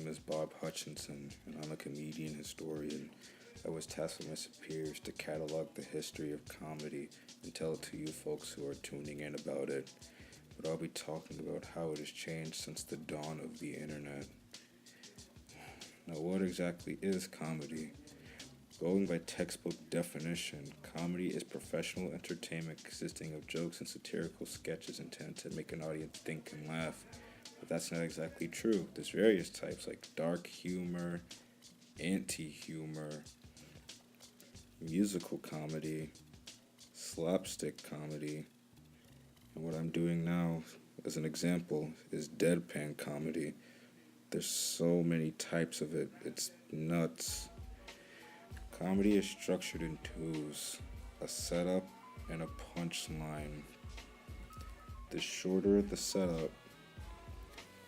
is Bob Hutchinson, and I'm a comedian historian. I was tasked with my superiors to catalog the history of comedy and tell it to you folks who are tuning in about it. But I'll be talking about how it has changed since the dawn of the internet. Now, what exactly is comedy? Going by textbook definition, comedy is professional entertainment consisting of jokes and satirical sketches intended to make an audience think and laugh. But that's not exactly true. There's various types like dark humor, anti-humor, musical comedy, slapstick comedy, and what I'm doing now, as an example, is deadpan comedy. There's so many types of it, it's nuts. Comedy is structured in twos, a setup and a punchline. The shorter the setup,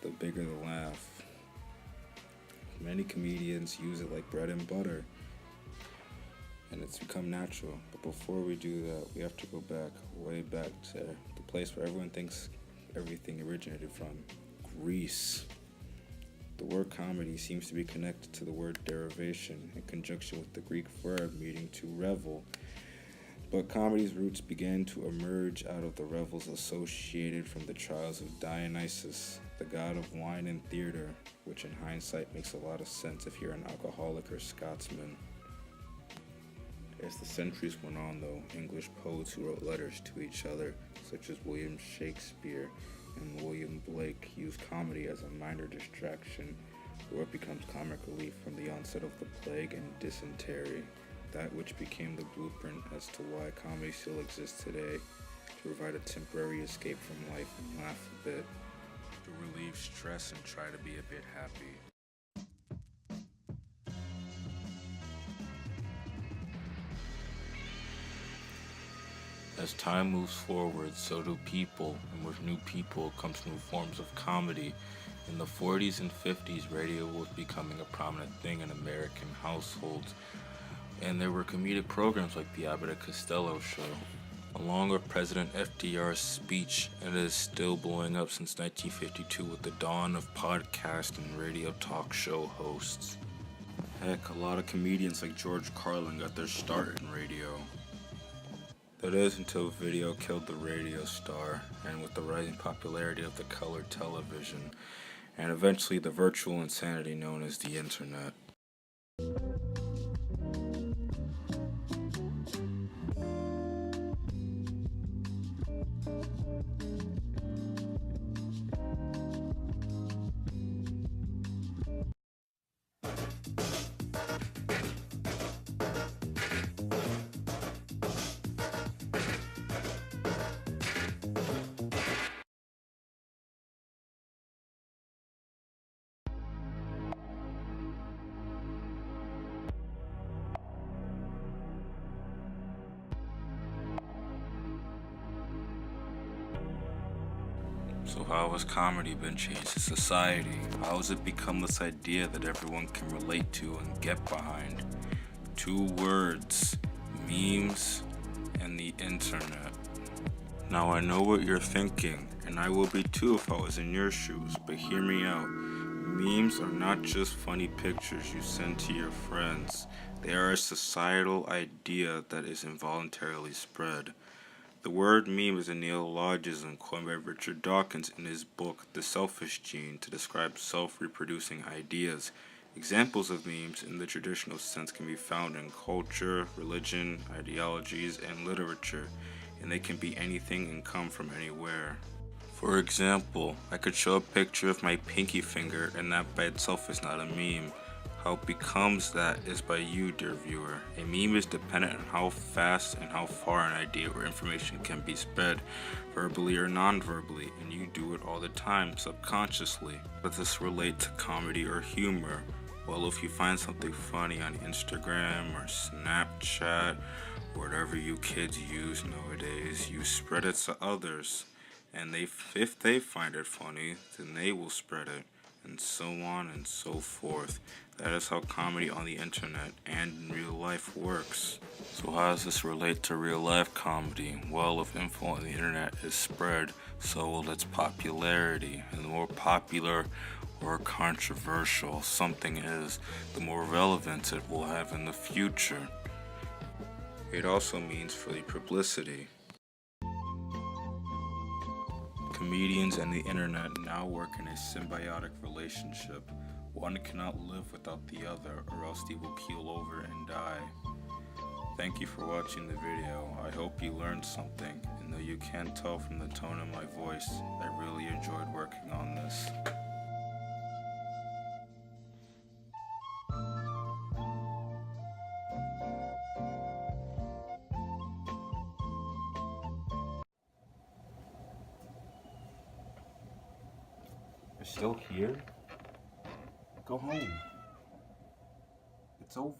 the bigger the laugh. Many comedians use it like bread and butter, and it's become natural. But before we do that, we have to go back, way back to the place where everyone thinks everything originated from, Greece. The word comedy seems to be connected to the word derivation in conjunction with the Greek verb meaning to revel. But comedy's roots began to emerge out of the revels associated from the trials of Dionysus, the god of wine and theater, which in hindsight makes a lot of sense if you're an alcoholic or Scotsman. As the centuries went on though, English poets who wrote letters to each other, such as William Shakespeare and William Blake, used comedy as a minor distraction, or it becomes comic relief from the onset of the plague and dysentery, that which became the blueprint as to why comedy still exists today, to provide a temporary escape from life and laugh a bit, to relieve stress and try to be a bit happy. As time moves forward, so do people, and with new people comes new forms of comedy. In the 40s and 50s, radio was becoming a prominent thing in American households, and there were comedic programs like the Abbott and Costello Show, along with President FDR's speech, and it is still blowing up since 1952 with the dawn of podcast and radio talk show hosts. Heck, a lot of comedians like George Carlin got their start in radio. That is until video killed the radio star, and with the rising popularity of the colored television, and eventually the virtual insanity known as the internet. So how has comedy been changed in society? How has it become this idea that everyone can relate to and get behind? 2 words, memes and the internet. Now I know what you're thinking, and I will be too if I was in your shoes, but hear me out. Memes are not just funny pictures you send to your friends. They are a societal idea that is involuntarily spread. The word meme is a neologism coined by Richard Dawkins in his book The Selfish Gene to describe self-reproducing ideas. Examples of memes in the traditional sense can be found in culture, religion, ideologies, and literature, and they can be anything and come from anywhere. For example, I could show a picture of my pinky finger, and that by itself is not a meme. How it becomes that is by you, dear viewer. A meme is dependent on how fast and how far an idea or information can be spread, verbally or non-verbally, and you do it all the time, subconsciously. Does this relate to comedy or humor? Well, if you find something funny on Instagram or Snapchat, or whatever you kids use nowadays, you spread it to others, and if they find it funny, then they will spread it, and so on and so forth. That is how comedy on the internet and in real life works. So how does this relate to real life comedy? Well, if info on the internet is spread, so will its popularity. And the more popular or controversial something is, the more relevance it will have in the future. It also means free publicity. Comedians and the internet now work in a symbiotic relationship. One cannot live without the other, or else they will keel over and die. Thank you for watching the video. I hope you learned something, and though you can't tell from the tone of my voice, I really enjoyed working on this. You're still here? Go home. It's over.